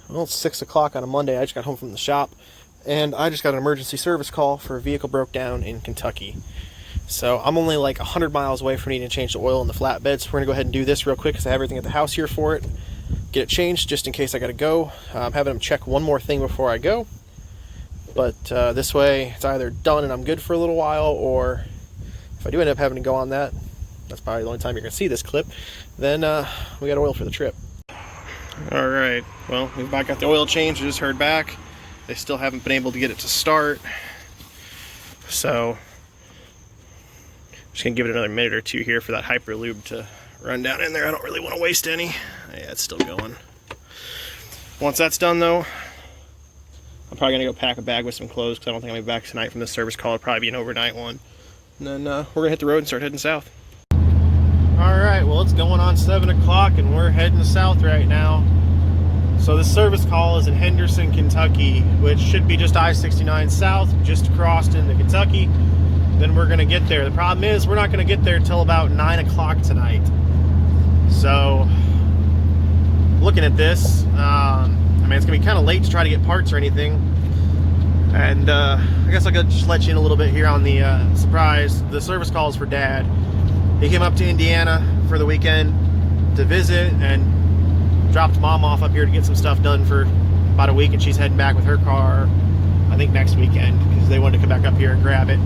Well, it's 6 o'clock on a Monday. I just got home from the shop, and I just got an emergency service call for a vehicle broke down in Kentucky. So I'm only like 100 miles away from needing to change the oil in the flatbed, so we're going to go ahead and do this real quick because I have everything at the house here for it. Get it changed just in case I got to go. I'm having them check one more thing before I go. But this way, it's either done and I'm good for a little while, or if I do end up having to go on that, that's probably the only time you're going to see this clip, then we got oil for the trip. Alright, well, we've got the oil change. I just heard back. They still haven't been able to get it to start. So, I'm just going to give it another minute or two here for that Hyperlube to run down in there. I don't really want to waste any. Yeah, it's still going. Once that's done, though, I'm probably going to go pack a bag with some clothes because I don't think I'll be back tonight from this service call. It'll probably be an overnight one. And then we're going to hit the road and start heading south. Alright, well, it's going on 7 o'clock and we're heading south right now. So this service call is in Henderson, Kentucky, which should be just I-69 south, just crossed into Kentucky. Then we're going to get there. The problem is we're not going to get there till about 9 o'clock tonight. So, looking at this, I mean, it's going to be kind of late to try to get parts or anything. And I guess I could just let you in a little bit here on the surprise. The service call is for Dad. He came up to Indiana for the weekend to visit and dropped Mom off up here to get some stuff done for about a week, and she's heading back with her car, I think next weekend, because they wanted to come back up here and grab it.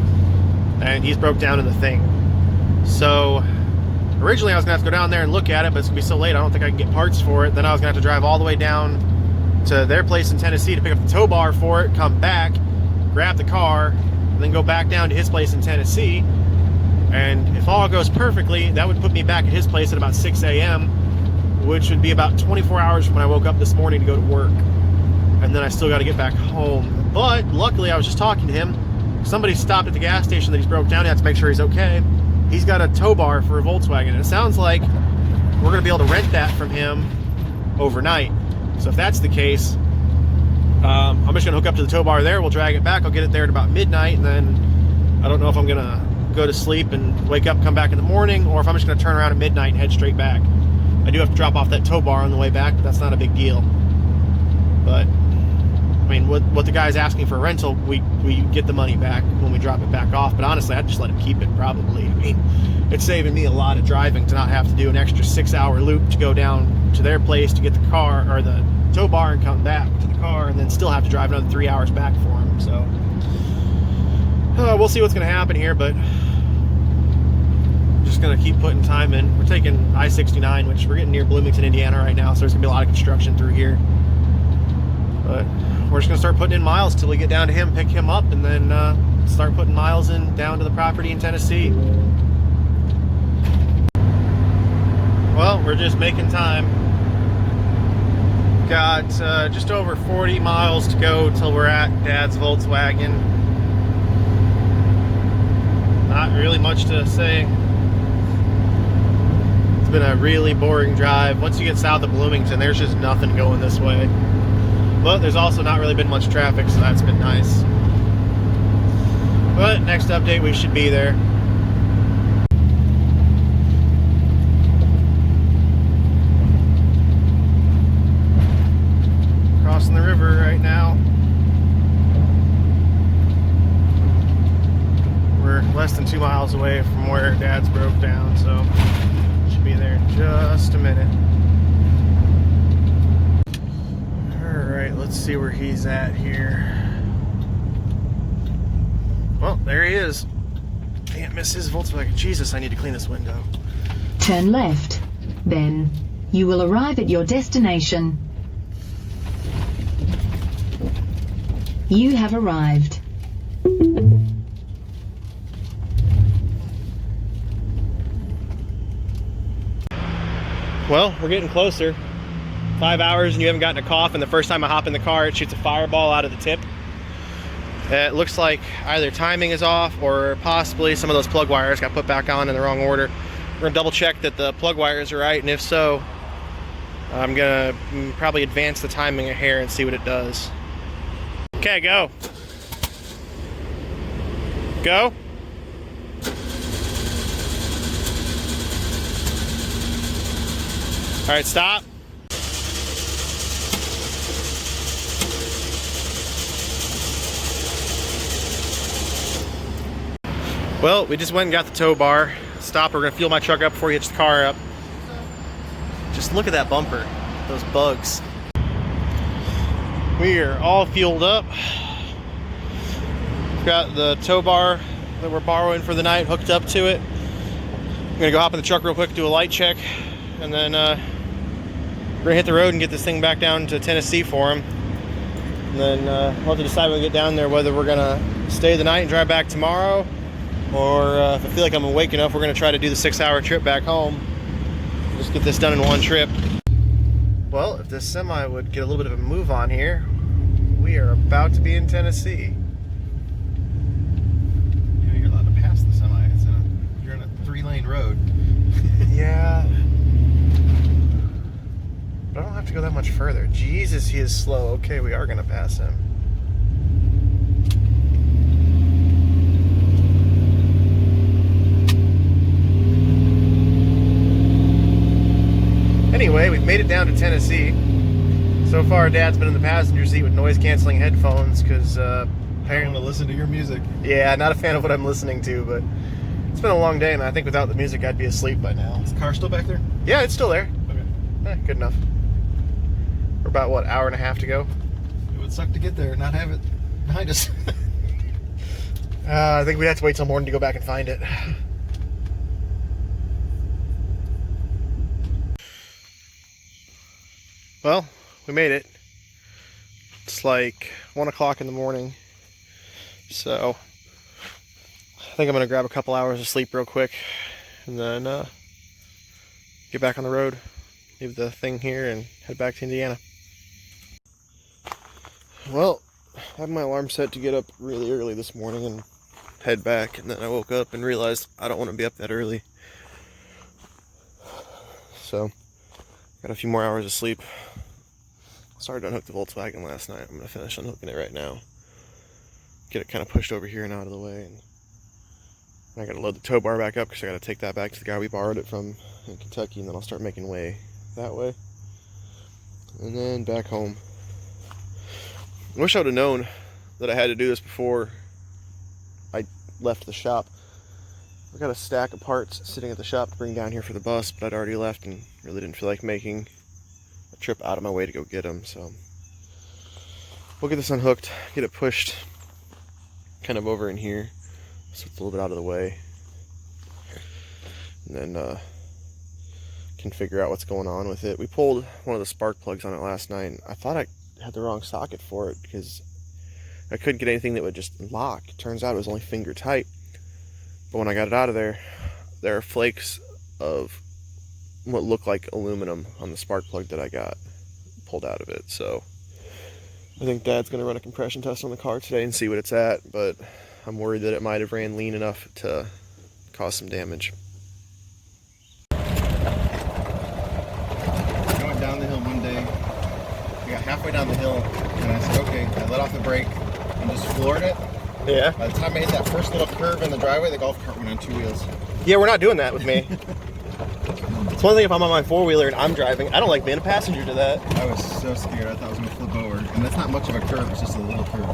And he's broke down in the thing. So originally I was gonna have to go down there and look at it, but it's gonna be so late I don't think I can get parts for it. Then I was gonna have to drive all the way down to their place in Tennessee to pick up the tow bar for it, come back, grab the car, and then go back down to his place in Tennessee. And if all goes perfectly, that would put me back at his place at about 6 a.m., which would be about 24 hours from when I woke up this morning to go to work. And then I still got to get back home. But luckily, I was just talking to him. Somebody stopped at the gas station that he's broke down at to make sure he's okay. He's got a tow bar for a Volkswagen, and it sounds like we're going to be able to rent that from him overnight. So if that's the case, I'm just going to hook up to the tow bar there. We'll drag it back. I'll get it there at about midnight, and then I don't know if I'm going to go to sleep and wake up, come back in the morning, or if I'm just going to turn around at midnight and head straight back. I do have to drop off that tow bar on the way back, but that's not a big deal. But I mean, what the guy's asking for a rental, we get the money back when we drop it back off. But honestly, I'd just let him keep it probably. I mean, it's saving me a lot of driving to not have to do an extra 6-hour loop to go down to their place to get the car or the tow bar and come back to the car, and then still have to drive another 3 hours back for him. So we'll see what's going to happen here, but just going to keep putting time in. We're taking I-69, which we're getting near Bloomington, Indiana right now, so there's going to be a lot of construction through here. But we're just going to start putting in miles till we get down to him, pick him up, and then start putting miles in down to the property in Tennessee. Well, we're just making time. Got just over 40 miles to go till we're at Dad's Volkswagen. Not really much to say. It's been a really boring drive. Once you get south of Bloomington, there's just nothing going this way. But there's also not really been much traffic, so that's been nice. But next update, we should be there. Crossing the river right now. We're less than 2 miles away from where Dad's broke down, so should be there in just a minute. Alright, let's see where he's at here. Well, there he is. Can't miss his Volkswagen. Jesus, I need to clean this window. Turn left. Then you will arrive at your destination. You have arrived. Well, we're getting closer. 5 hours and you haven't gotten a cough, and the first time I hop in the car, it shoots a fireball out of the tip. It looks like either timing is off or possibly some of those plug wires got put back on in the wrong order. We're gonna double check that the plug wires are right, and if so, I'm gonna probably advance the timing a hair and see what it does. Okay, go. Go. All right, stop. Well, we just went and got the tow bar. Stop, we're gonna fuel my truck up before he hitches the car up. Just look at that bumper, those bugs. We are all fueled up. We've got the tow bar that we're borrowing for the night hooked up to it. I'm gonna go hop in the truck real quick, do a light check, and then we're gonna hit the road and get this thing back down to Tennessee for him. And then we'll have to decide when we get down there whether we're gonna stay the night and drive back tomorrow, or if I feel like I'm awake enough, we're gonna try to do the 6-hour trip back home. Just get this done in one trip. Well, if this semi would get a little bit of a move on here, we are about to be in Tennessee. Yeah, you're allowed to pass the semi. You're on a 3-lane road. Yeah. But I don't have to go that much further. Jesus, he is slow. Okay, we are gonna pass him. Anyway, we've made it down to Tennessee. So far, Dad's been in the passenger seat with noise-canceling headphones because I apparently, want to listen to your music. yeah, not a fan of what I'm listening to. But it's been a long day, and I think without the music, I'd be asleep by now. Is the car still back there? Yeah, it's still there. Okay. Good enough. We're about what, hour and a half to go? It would suck to get there and not have it behind us. I think we'd have to wait till morning to go back and find it. Well, we made it. It's like 1 o'clock in the morning. So I think I'm gonna grab a couple hours of sleep real quick and then get back on the road, leave the thing here and head back to Indiana. Well, I had my alarm set to get up really early this morning and head back, and then I woke up and realized I don't want to be up that early. So, got a few more hours of sleep. Started to unhook the Volkswagen last night. I'm going to finish unhooking it right now. Get it kind of pushed over here and out of the way. And I got to load the tow bar back up because I got to take that back to the guy we borrowed it from in Kentucky, and then I'll start making way that way. And then back home. I wish I would have known that I had to do this before I left the shop. I've got a stack of parts sitting at the shop to bring down here for the bus, but I'd already left and really didn't feel like making a trip out of my way to go get them. So we'll get this unhooked, get it pushed kind of over in here so it's a little bit out of the way, and then can figure out what's going on with it. We pulled one of the spark plugs on it last night, and I thought I had the wrong socket for it because I couldn't get anything that would just lock. It turns out it was only finger tight. But when I got it out of there, there are flakes of what looked like aluminum on the spark plug that I got pulled out of it. So I think Dad's going to run a compression test on the car today and see what it's at, but I'm worried that it might have ran lean enough to cause some damage. Going down the hill one day, we got halfway down the hill, and I said, okay, I let off the brake and just floored it. Yeah? By the time I hit that first little curve in the driveway, the golf cart went on 2 wheels. Yeah, we're not doing that with me. It's one thing if I'm on my four-wheeler and I'm driving. I don't like being a passenger to that. I was so scared. I thought I was going to flip over. And that's not much of a curve. It's just a little curve.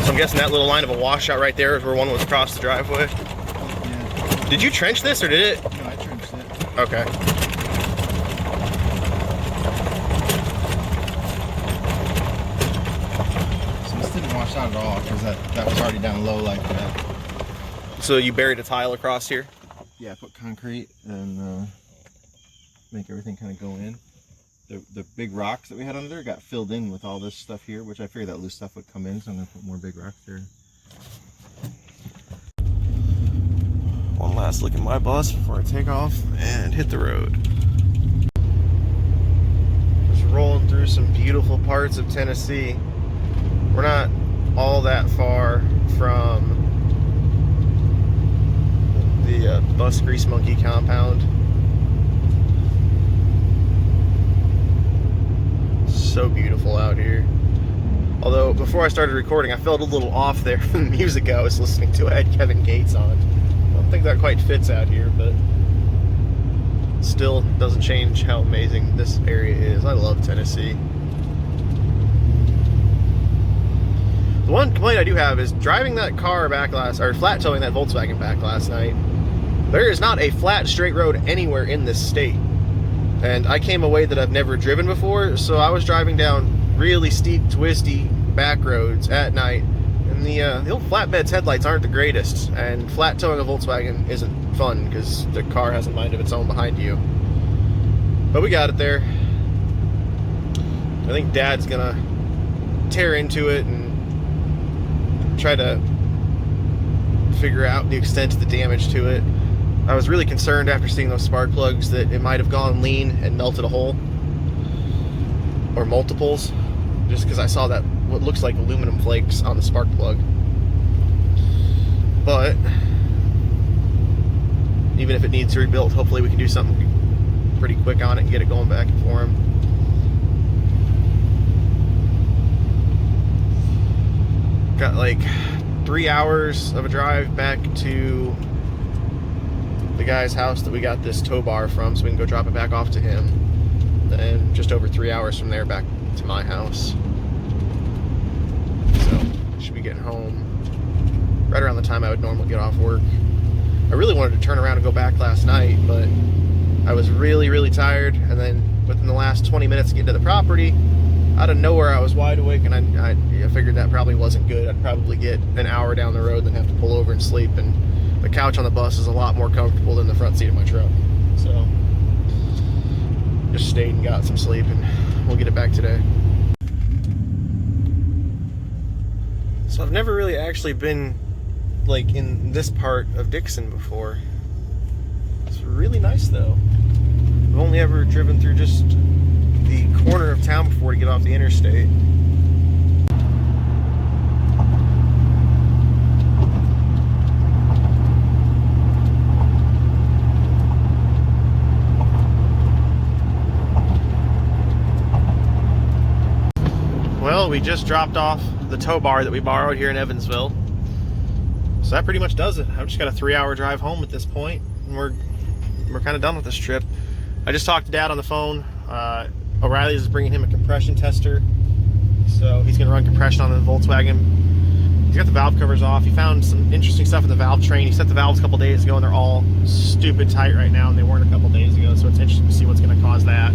So I'm guessing that little line of a washout right there is where one was across the driveway. Yeah. Did you trench this or did it? No, I trenched it. Okay. So this didn't wash out at all because that was already down low like that. So you buried a tile across here? Yeah, put concrete and make everything kind of go in. The big rocks that we had under there got filled in with all this stuff here, which I figured that loose stuff would come in, so I'm going to put more big rocks there. One last look at my bus before I take off and hit the road. Just rolling through some beautiful parts of Tennessee. We're not all that far from the Bus Grease Monkey compound. So beautiful out here. Although before I started recording, I felt a little off there from the music I was listening to. I had Kevin Gates on. I don't think that quite fits out here, but still doesn't change how amazing this area is. I love Tennessee. The one complaint I do have is driving that car back or flat towing that Volkswagen back last night. There is not a flat, straight road anywhere in this state. And I came away that I've never driven before, so I was driving down really steep, twisty back roads at night. And the old flatbed's headlights aren't the greatest, and flat towing a Volkswagen isn't fun because the car has a mind of its own behind you. But we got it there. I think Dad's gonna tear into it and try to figure out the extent of the damage to it. I was really concerned after seeing those spark plugs that it might have gone lean and melted a hole, or multiples, just because I saw that what looks like aluminum flakes on the spark plug. But even if it needs rebuilt, hopefully we can do something pretty quick on it and get it going back for him. Got like 3 hours of a drive back to the guy's house that we got this tow bar from, so we can go drop it back off to him. Then just over 3 hours from there back to my house. So should be getting home right around the time I would normally get off work. I really wanted to turn around and go back last night, but I was really tired, and then within the last 20 minutes to get to the property, out of nowhere I was wide awake, and I figured that probably wasn't good. I'd probably get an hour down the road, then have to pull over and sleep, and the couch on the bus is a lot more comfortable than the front seat of my truck. So just stayed and got some sleep, and we'll get it back today. So I've never really actually been like in this part of Dixon before. It's really nice though. I've only ever driven through just the corner of town before to get off the interstate. Well, we just dropped off the tow bar that we borrowed here in Evansville. So that pretty much does it. I've just got a 3-hour drive home at this point, and we're kind of done with this trip. I just talked to Dad on the phone. O'Reilly's is bringing him a compression tester, so he's going to run compression on the Volkswagen. He's got the valve covers off. He found some interesting stuff in the valve train. He set the valves a couple days ago, and they're all stupid tight right now, and they weren't a couple days ago, so it's interesting to see what's going to cause that.